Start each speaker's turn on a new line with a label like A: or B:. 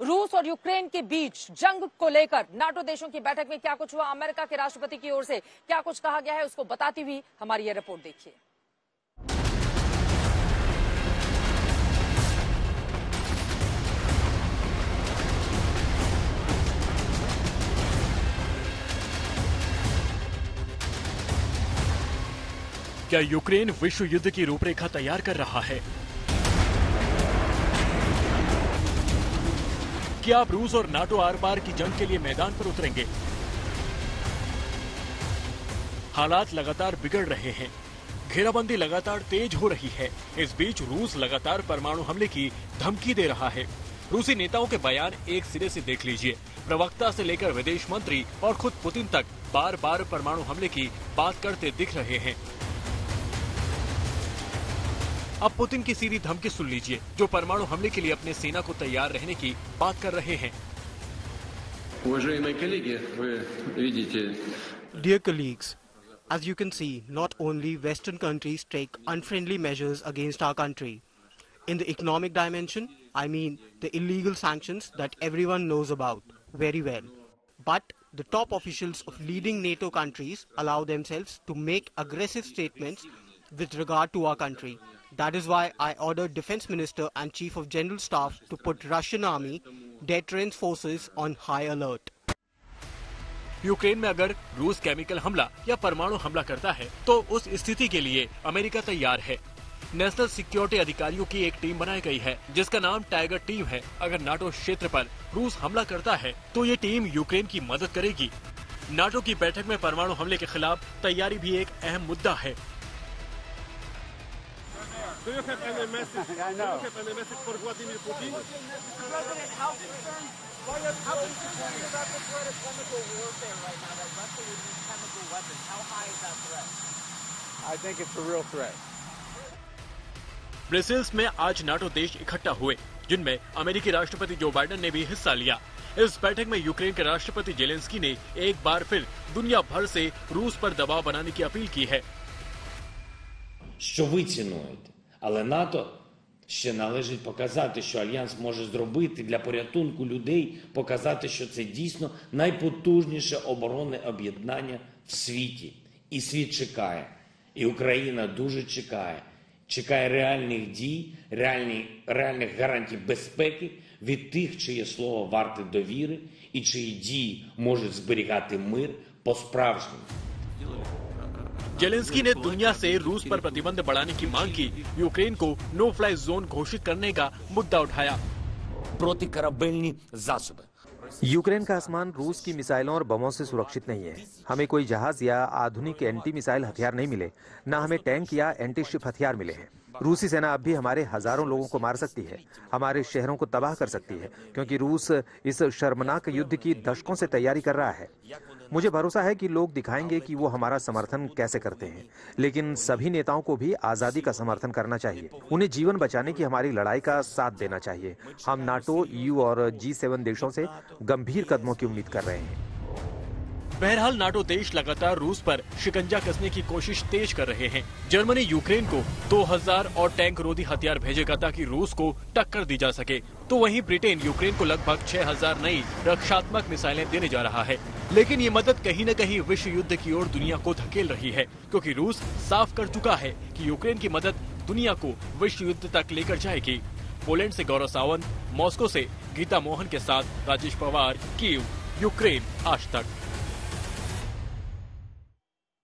A: रूस और यूक्रेन के बीच जंग को लेकर नाटो देशों की बैठक में क्या कुछ हुआ, अमेरिका के राष्ट्रपति की ओर से क्या कुछ कहा गया है, उसको बताती हुई हमारी यह रिपोर्ट देखिए।
B: क्या यूक्रेन विश्व युद्ध की रूपरेखा तैयार कर रहा है? क्या अब रूस और नाटो आर पार की जंग के लिए मैदान पर उतरेंगे? हालात लगातार बिगड़ रहे हैं, घेराबंदी लगातार तेज हो रही है। इस बीच रूस लगातार परमाणु हमले की धमकी दे रहा है। रूसी नेताओं के बयान एक सिरे से देख लीजिए। प्रवक्ता से लेकर विदेश मंत्री और खुद पुतिन तक बार बार परमाणु हमले की बात करते दिख रहे हैं। अब पुतिन की सीधी धमकी सुन लीजिए, जो परमाणु हमले के लिए अपने सेना को तैयार रहने की बात कर रहे हैं।
C: Dear colleagues, as you can see, not only Western countries take unfriendly measures against our country. In the economic dimension, I mean the illegal sanctions that everyone knows about very well. But the top officials of leading NATO countries allow themselves to make aggressive statements with regard to our country. That is why I ordered Defense Minister and Chief of General Staff to put Russian Army deterrence forces on high alert.
B: Ukraine में अगर रूस chemical हमला या परमाणु हमला करता है तो उस स्थिति के लिए अमेरिका तैयार है। नेशनल सिक्योरिटी अधिकारियों की एक टीम बनाई गई है जिसका नाम टाइगर टीम है। अगर नाटो क्षेत्र पर रूस हमला करता है तो ये टीम यूक्रेन की मदद करेगी। नाटो की बैठक में परमाणु हमले के खिलाफ तैयारी भी एक अहम मुद्दा है।
D: Do you have any message? I know. Do you have any message for Vladimir Putin?
E: President, how concerned about the threat of chemical warfare right now? That Russia would use chemical weapons. How high is that threat?
D: I think it's a real threat.
B: Brussels में आज NATO देश इकट्ठा हुए, जिनमें अमेरिकी राष्ट्रपति Joe Biden ने भी हिस्सा लिया। इस बैठक में यूक्रेन के राष्ट्रपति जेलेंस्की ने एक बार फिर दुनिया भर से रूस पर दबाव बनाने की अपील की है।
F: Що ви цінуєте? Але НАТО ще належить показати, що Альянс може зробити для порятунку людей, показати, що це дійсно найпотужніше оборонне об'єднання в світі. І світ чекає, і Україна дуже чекає. Чекає реальних дій, реальних гарантій безпеки від тих, чиє слово варте довіри і чиї дії можуть зберігати мир по-справжньому.
B: जेलेंस्की ने दुनिया से रूस पर प्रतिबंध बढ़ाने की मांग की। यूक्रेन को नो फ्लाई जोन घोषित करने का मुद्दा उठाया।
G: протикорабельні засоби. यूक्रेन का आसमान रूस की मिसाइलों और बमों से सुरक्षित नहीं है। हमें कोई जहाज या आधुनिक एंटी मिसाइल हथियार नहीं मिले, न हमें टैंक या एंटी शिप हथियार मिले हैं। रूसी सेना अब भी हमारे हजारों लोगों को मार सकती है, हमारे शहरों को तबाह कर सकती है, क्योंकि रूस इस शर्मनाक युद्ध की दशकों से तैयारी कर रहा है। मुझे भरोसा है कि लोग दिखाएंगे कि वो हमारा समर्थन कैसे करते हैं, लेकिन सभी नेताओं को भी आजादी का समर्थन करना चाहिए। उन्हें जीवन बचाने की हमारी लड़ाई का साथ देना चाहिए। हम नाटो, EU और G7 देशों से गंभीर कदमों की उम्मीद कर रहे हैं।
B: बहरहाल नाटो देश लगातार रूस पर शिकंजा कसने की कोशिश तेज कर रहे हैं। जर्मनी यूक्रेन को 2000 और टैंक रोधी हथियार भेजेगा ताकि रूस को टक्कर दी जा सके, तो वहीं ब्रिटेन यूक्रेन को लगभग 6000 नई रक्षात्मक मिसाइलें देने जा रहा है। लेकिन ये मदद कहीं न कहीं विश्व युद्ध की ओर दुनिया को धकेल रही है, क्योंकि रूस साफ कर चुका है कि यूक्रेन की मदद दुनिया को विश्व युद्ध तक लेकर जाएगी। पोलैंड से गौरव सावंत, मॉस्को से गीता मोहन के साथ राजेश पवार, कीव, यूक्रेन आज तक।